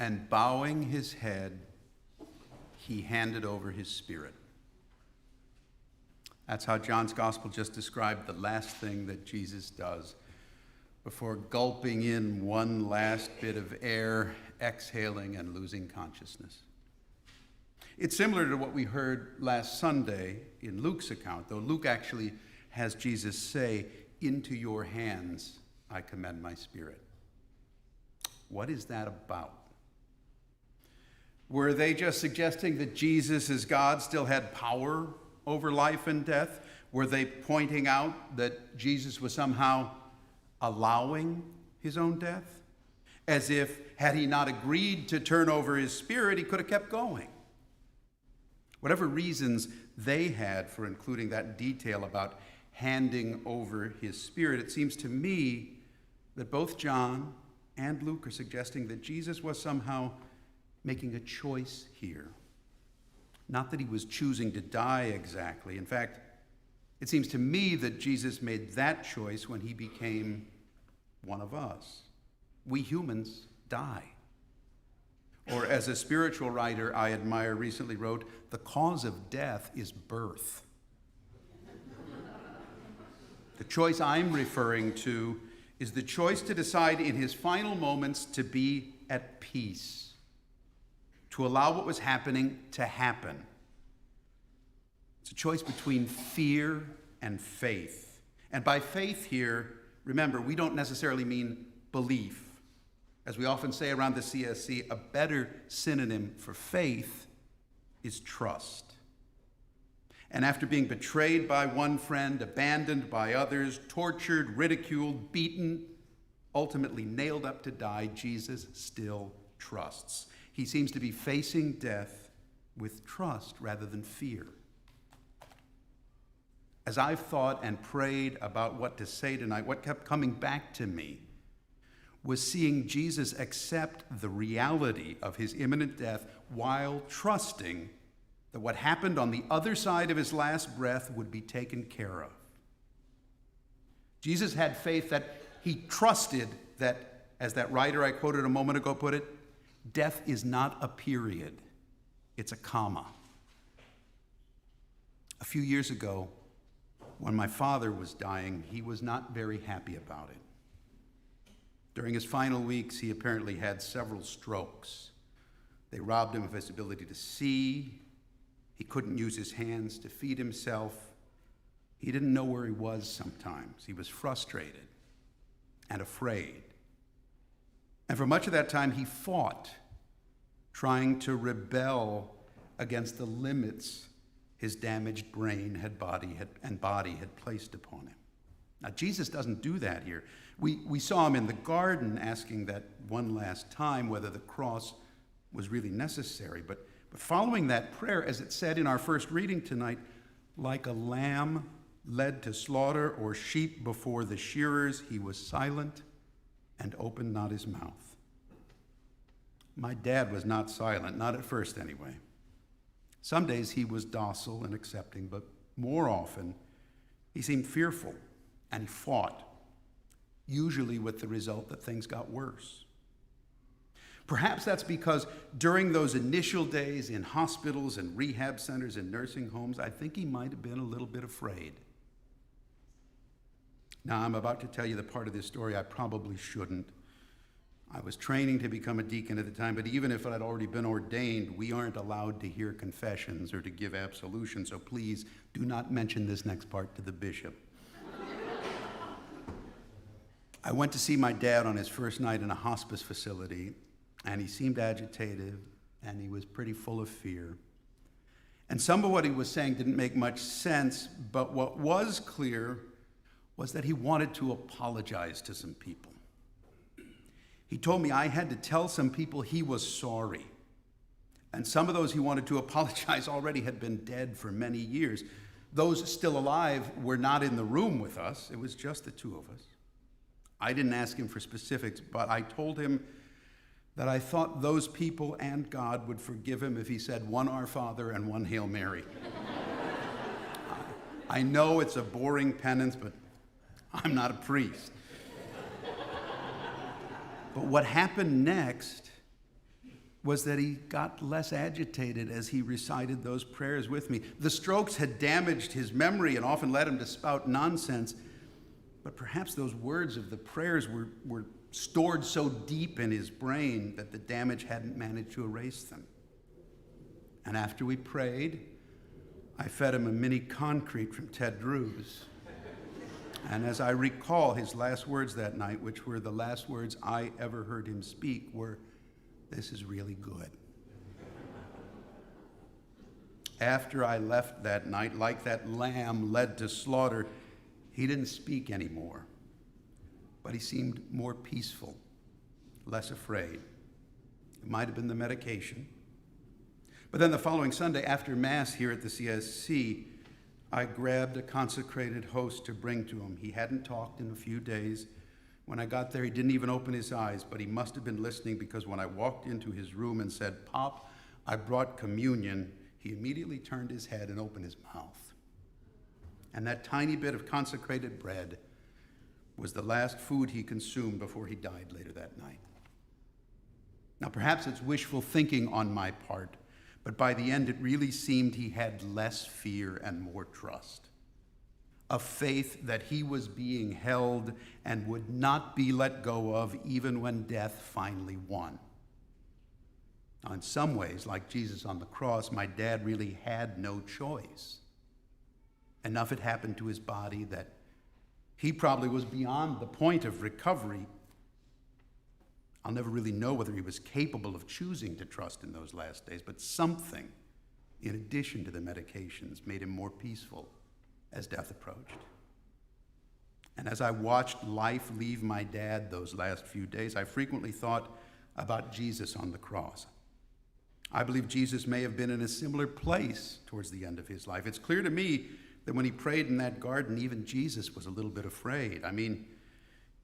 and bowing his head, he handed over his spirit. That's how John's gospel just described the last thing that Jesus does before gulping in one last bit of air, exhaling and losing consciousness. It's similar to what we heard last Sunday in Luke's account, though Luke actually has Jesus say, "Into your hands I commend my spirit." What is that about? Were they just suggesting that Jesus, as God, still had power over life and death? Were they pointing out that Jesus was somehow allowing his own death? As if, had he not agreed to turn over his spirit, he could have kept going. Whatever reasons they had for including that detail about handing over his spirit, it seems to me that both John and Luke are suggesting that Jesus was somehow making a choice here. Not that he was choosing to die exactly. In fact, it seems to me that Jesus made that choice when he became one of us. We humans die. Or as a spiritual writer I admire recently wrote, the cause of death is birth. The choice I'm referring to is the choice to decide in his final moments to be at peace, to allow what was happening to happen. It's a choice between fear and faith. And by faith here, remember, we don't necessarily mean belief. As we often say around the CSC, a better synonym for faith is trust. And after being betrayed by one friend, abandoned by others, tortured, ridiculed, beaten, ultimately nailed up to die, Jesus still trusts. He seems to be facing death with trust rather than fear. As I've thought and prayed about what to say tonight, what kept coming back to me was seeing Jesus accept the reality of his imminent death while trusting that what happened on the other side of his last breath would be taken care of. Jesus had faith that he trusted that, as that writer I quoted a moment ago put it, death is not a period, it's a comma. A few years ago, when my father was dying, he was not very happy about it. During his final weeks, he apparently had several strokes. They robbed him of his ability to see. He couldn't use his hands to feed himself. He didn't know where he was sometimes. He was frustrated and afraid. And for much of that time, he fought, trying to rebel against the limits his damaged brain and body had placed upon him. Now, Jesus doesn't do that here. We saw him in the garden asking that one last time whether the cross was really necessary. But following that prayer, as it said in our first reading tonight, like a lamb led to slaughter or sheep before the shearers, he was silent and opened not his mouth. My dad was not silent, not at first anyway. Some days he was docile and accepting, but more often he seemed fearful and fought, usually with the result that things got worse. Perhaps that's because during those initial days in hospitals and rehab centers and nursing homes, I think he might have been a little bit afraid. Now, I'm about to tell you the part of this story I probably shouldn't. I was training to become a deacon at the time, but even if I'd already been ordained, we aren't allowed to hear confessions or to give absolution, so please do not mention this next part to the bishop. I went to see my dad on his first night in a hospice facility, and he seemed agitated, and he was pretty full of fear. And some of what he was saying didn't make much sense, but what was clear was that he wanted to apologize to some people. He told me I had to tell some people he was sorry. And some of those he wanted to apologize already had been dead for many years. Those still alive were not in the room with us. It was just the two of us. I didn't ask him for specifics, but I told him that I thought those people and God would forgive him if he said one Our Father and one Hail Mary. I know it's a boring penance, but I'm not a priest. But what happened next was that he got less agitated as he recited those prayers with me. The strokes had damaged his memory and often led him to spout nonsense, but perhaps those words of the prayers were stored so deep in his brain that the damage hadn't managed to erase them. And after we prayed, I fed him a mini concrete from Ted Drew's. And as I recall, his last words that night, which were the last words I ever heard him speak, were, "This is really good." After I left that night, like that lamb led to slaughter, he didn't speak anymore, but he seemed more peaceful, less afraid. It might have been the medication. But then the following Sunday after Mass here at the CSC, I grabbed a consecrated host to bring to him. He hadn't talked in a few days. When I got there, he didn't even open his eyes, but he must have been listening, because when I walked into his room and said, "Pop, I brought communion," he immediately turned his head and opened his mouth. And that tiny bit of consecrated bread was the last food he consumed before he died later that night. Now, perhaps it's wishful thinking on my part, but by the end, it really seemed he had less fear and more trust. A faith that he was being held and would not be let go of even when death finally won. Now, in some ways, like Jesus on the cross, my dad really had no choice. Enough had happened to his body that he probably was beyond the point of recovery. I'll never really know whether he was capable of choosing to trust in those last days, but something, in addition to the medications, made him more peaceful as death approached. And as I watched life leave my dad those last few days, I frequently thought about Jesus on the cross. I believe Jesus may have been in a similar place towards the end of his life. It's clear to me that when he prayed in that garden, even Jesus was a little bit afraid. I mean,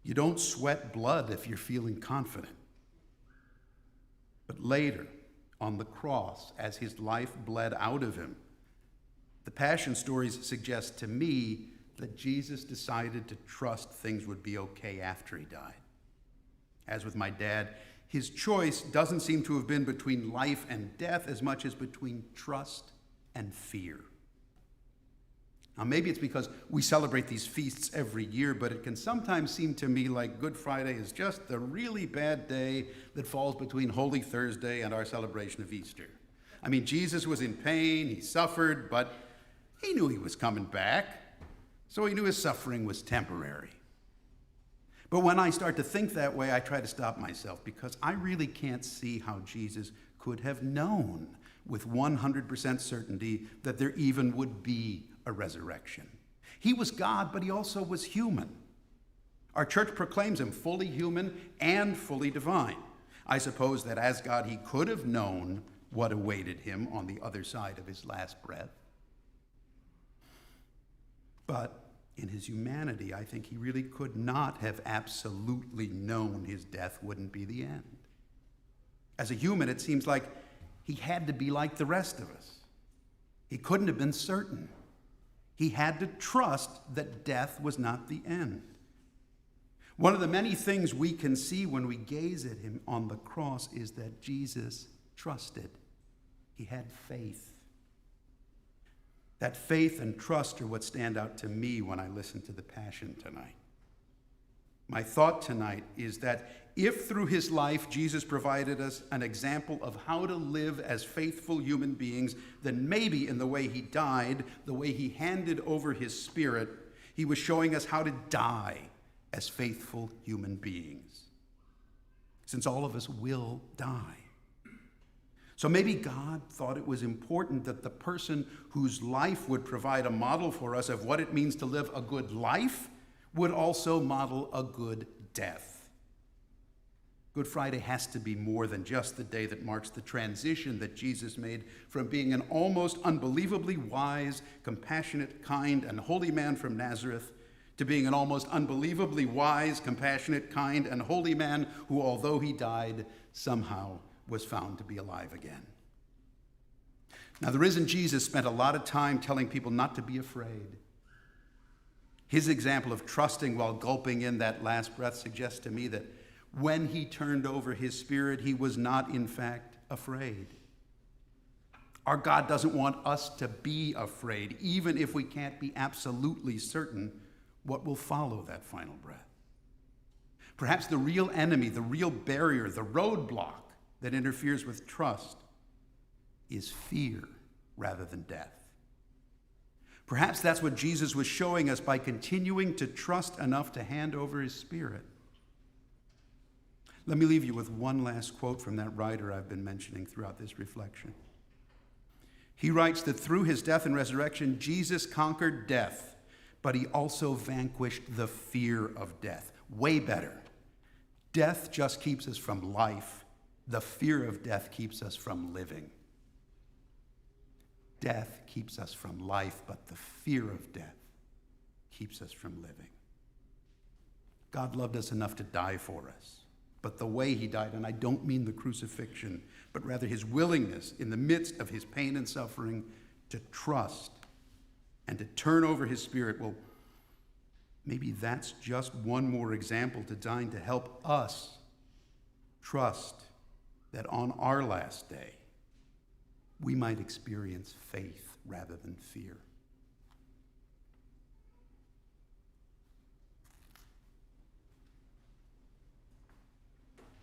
you don't sweat blood if you're feeling confident. But later, on the cross, as his life bled out of him, the Passion stories suggest to me that Jesus decided to trust things would be okay after he died. As with my dad, his choice doesn't seem to have been between life and death as much as between trust and fear. Now, maybe it's because we celebrate these feasts every year, but it can sometimes seem to me like Good Friday is just the really bad day that falls between Holy Thursday and our celebration of Easter. I mean, Jesus was in pain, he suffered, but he knew he was coming back, so he knew his suffering was temporary. But when I start to think that way, I try to stop myself, because I really can't see how Jesus could have known with 100% certainty that there even would be a resurrection. He was God, but he also was human. Our church proclaims him fully human and fully divine. I suppose that as God, he could have known what awaited him on the other side of his last breath. But in his humanity, I think he really could not have absolutely known his death wouldn't be the end. As a human, it seems like he had to be like the rest of us. He couldn't have been certain. He had to trust that death was not the end. One of the many things we can see when we gaze at him on the cross is that Jesus trusted. He had faith. That faith and trust are what stand out to me when I listen to the Passion tonight. My thought tonight is that if through his life Jesus provided us an example of how to live as faithful human beings, then maybe in the way he died, the way he handed over his spirit, he was showing us how to die as faithful human beings. Since all of us will die. So maybe God thought it was important that the person whose life would provide a model for us of what it means to live a good life would also model a good death. Good Friday has to be more than just the day that marks the transition that Jesus made from being an almost unbelievably wise, compassionate, kind, and holy man from Nazareth to being an almost unbelievably wise, compassionate, kind, and holy man who, although he died, somehow was found to be alive again. Now, the risen Jesus spent a lot of time telling people not to be afraid. His example of trusting while gulping in that last breath suggests to me that when he turned over his spirit, he was not, in fact, afraid. Our God doesn't want us to be afraid, even if we can't be absolutely certain what will follow that final breath. Perhaps the real enemy, the real barrier, the roadblock that interferes with trust is fear rather than death. Perhaps that's what Jesus was showing us by continuing to trust enough to hand over his Spirit. Let me leave you with one last quote from that writer I've been mentioning throughout this reflection. He writes that through his death and resurrection, Jesus conquered death, but he also vanquished the fear of death. Way better. Death just keeps us from life. The fear of death keeps us from living. Death keeps us from life, but the fear of death keeps us from living. God loved us enough to die for us, but the way he died, and I don't mean the crucifixion, but rather his willingness in the midst of his pain and suffering to trust and to turn over his Spirit, well, maybe that's just one more example designed to help us trust that on our last day, we might experience faith rather than fear.